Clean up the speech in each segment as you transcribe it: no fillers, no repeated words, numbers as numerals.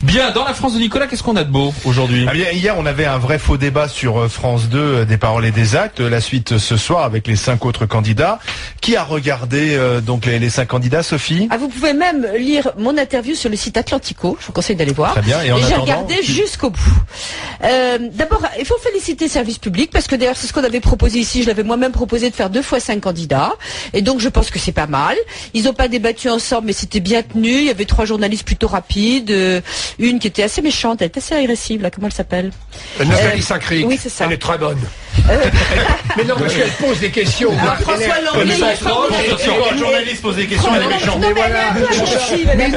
Bien, dans la France de Nicolas, qu'est-ce qu'on a de beau aujourd'hui? Ah bien, hier, on avait un vrai faux débat sur France 2, des paroles et des actes. La suite ce soir avec les 5 autres candidats. Qui a regardé donc les 5 candidats, Sophie? Ah, vous pouvez même lire mon interview sur le site Atlantico. Je vous conseille d'aller voir. Très bien. Et j'ai regardé jusqu'au bout. D'abord, il faut féliciter Service Public parce que d'ailleurs, c'est ce qu'on avait proposé ici. Je l'avais moi-même proposé de faire 2 fois 5 candidats. Et donc, je pense que c'est pas mal. Ils n'ont pas débattu ensemble, mais c'était bien tenu. Il y avait 3 journalistes plutôt rapides. Une qui était assez méchante, elle était assez agressive, là. Comment elle s'appelle? Nathalie Saint-Cric. Oui, c'est ça. Elle est très bonne. Mais non, parce qu'elle pose des questions. Alors, François Langlais, un journaliste pose des questions, elle est méchante. Non, mais elle est un peu agressive. Elle a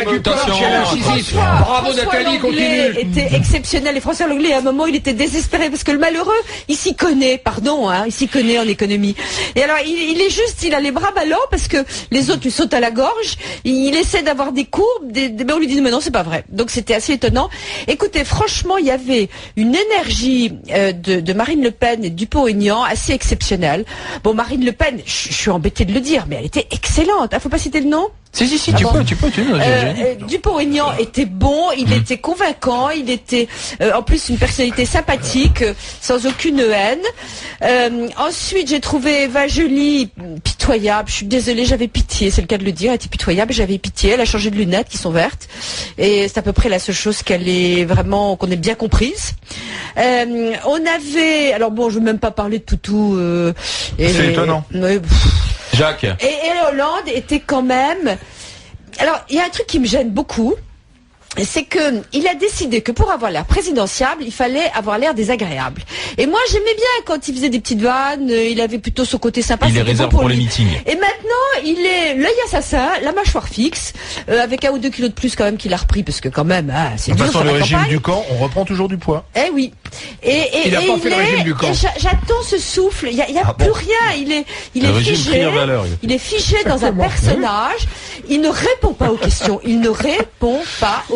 du corps, elle a incisive. Bravo Nathalie, continue. Était exceptionnel. Et François Langlais, à un moment, il était désespéré parce que le malheureux, il s'y connaît, pardon, hein, il s'y connaît en économie. Et alors, il est juste, il a les bras ballants parce que les autres lui sautent à la gorge. Il essaie d'avoir des courbes, mais on lui dit, mais non, c'est pas vrai. Donc, c'était assez étonnant. Écoutez, franchement, il y avait une énergie de Marine Le Pen et Dupont-Aignan assez exceptionnelle. Bon, Marine Le Pen, je suis embêtée de le dire, mais elle était excellente. Ah, faut pas citer le nom? Si, tu peux. Dupont-Aignan était bon, il était convaincant, il était en plus une personnalité sympathique, sans aucune haine. Ensuite, j'ai trouvé Eva Joly pitoyable. Je suis désolée, j'avais pitié, c'est le cas de le dire. Elle était pitoyable, j'avais pitié. Elle a changé de lunettes qui sont vertes, et c'est à peu près la seule chose qu'on ait bien comprise. On avait, alors bon, je veux même pas parler de Toutou. C'est étonnant. Jacques. Et Hollande était quand même... Alors, il y a un truc qui me gêne beaucoup, c'est que il a décidé que pour avoir l'air présidentiable, il fallait avoir l'air désagréable. Et moi, j'aimais bien quand il faisait des petites vannes, il avait plutôt ce côté sympa. Il les réserve pour les meetings. Et maintenant, il est l'œil assassin, la mâchoire fixe, avec 1 ou 2 kilos de plus quand même qu'il a repris, parce que quand même, c'est dur. De toute façon, le régime du camp, on reprend toujours du poids. Eh oui. Il n'a pas fait le régime du camp. J'attends ce souffle. Il y a plus rien. Il est figé. Il est figé dans un personnage. Il ne répond pas aux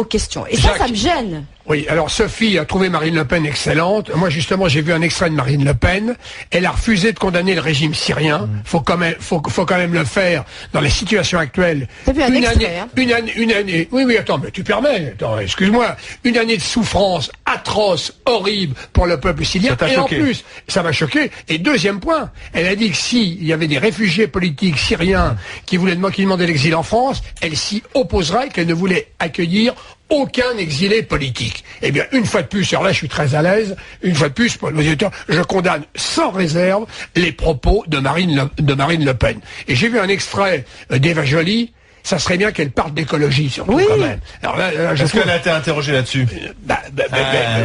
questions. Et ça me gêne. Oui, alors Sophie a trouvé Marine Le Pen excellente. Moi, justement, j'ai vu un extrait de Marine Le Pen. Elle a refusé de condamner le régime syrien. Faut quand même le faire dans la situation actuelle. T'as vu un extrait, hein? Une année. Oui, attends, mais tu permets. Attends, excuse-moi. Une année de souffrance atroce, horrible pour le peuple syrien. Et en plus, ça m'a choqué. Et deuxième point, elle a dit que s'il y avait des réfugiés politiques syriens qui demandaient l'exil en France, elle s'y opposerait, qu'elle ne voulait accueillir aucun exilé politique. Eh bien, une fois de plus, alors là, je suis très à l'aise, une fois de plus, pour nos auditeurs, je condamne sans réserve les propos de Marine Le Pen. Et j'ai vu un extrait d'Eva Joly. Ça serait bien qu'elle parte d'écologie, surtout, quand même. Alors là, est-ce qu'elle a été interrogée là-dessus?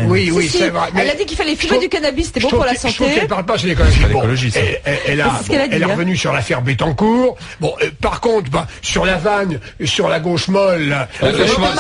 Oui, c'est vrai. Elle a dit qu'il fallait fumer du cannabis, c'était bon pour la santé. Je trouve qu'elle parle pas sur l'écologie. Elle est revenue sur l'affaire Bettencourt. Bon, par contre, sur la vanne, sur la gauche molle. La gauche molle,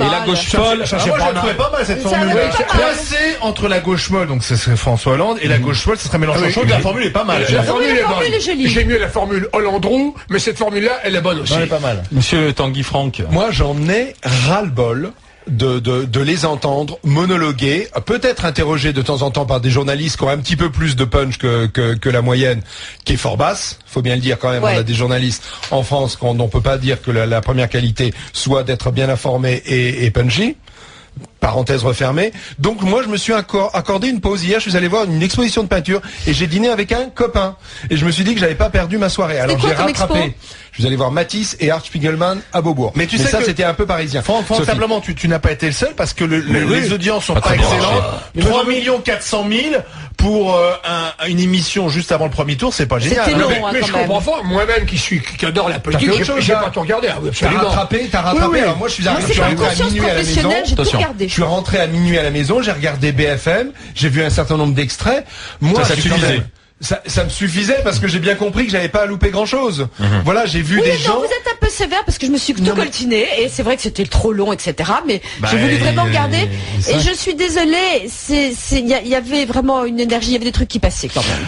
et la gauche folle. Moi, je trouvais pas mal cette formule. Placée entre la gauche molle, donc ce serait François Hollande, et la gauche folle, ce serait Mélenchon. Je trouve que la formule est pas mal. La formule est bonne. J'aime mieux la formule Hollande-Roux, mais cette formule-là, elle est bonne aussi. Pas mal. Monsieur Tanguy Franck. Moi, j'en ai ras-le-bol de les entendre monologuer, peut-être interrogés de temps en temps par des journalistes qui ont un petit peu plus de punch que la moyenne, qui est fort basse. Faut bien le dire quand même. Ouais. On a des journalistes en France qu'on ne peut pas dire que la première qualité soit d'être bien informé et punchy. Parenthèse refermée. Donc moi je me suis accordé une pause hier, je suis allé voir une exposition de peinture et j'ai dîné avec un copain. Et je me suis dit que j'avais pas perdu ma soirée. Alors j'ai rattrapé. Je suis allé voir Matisse et Art Spiegelman à Beaubourg. Mais tu sais ça c'était un peu parisien. Simplement tu n'as pas été le seul parce que les audiences sont pas excellentes. 3 400 000 pour une émission juste avant le premier tour, c'est pas génial. Long, mais je comprends pas. Moi-même qui adore la politique, j'ai pas tout regardé. T'as rattrapé. Oui. Alors moi je suis rentré à minuit à la maison. Je suis rentré à minuit à la maison, j'ai regardé BFM, j'ai vu un certain nombre d'extraits. Moi, ça suffisait. Ça me suffisait parce que j'ai bien compris que j'avais pas à louper grand chose. Voilà, j'ai vu des gens. Vous êtes un peu sévère parce que je me suis tout coltiné et c'est vrai que c'était trop long, etc. Mais j'ai voulu vraiment regarder et je suis désolée. Il y avait vraiment une énergie, il y avait des trucs qui passaient quand même.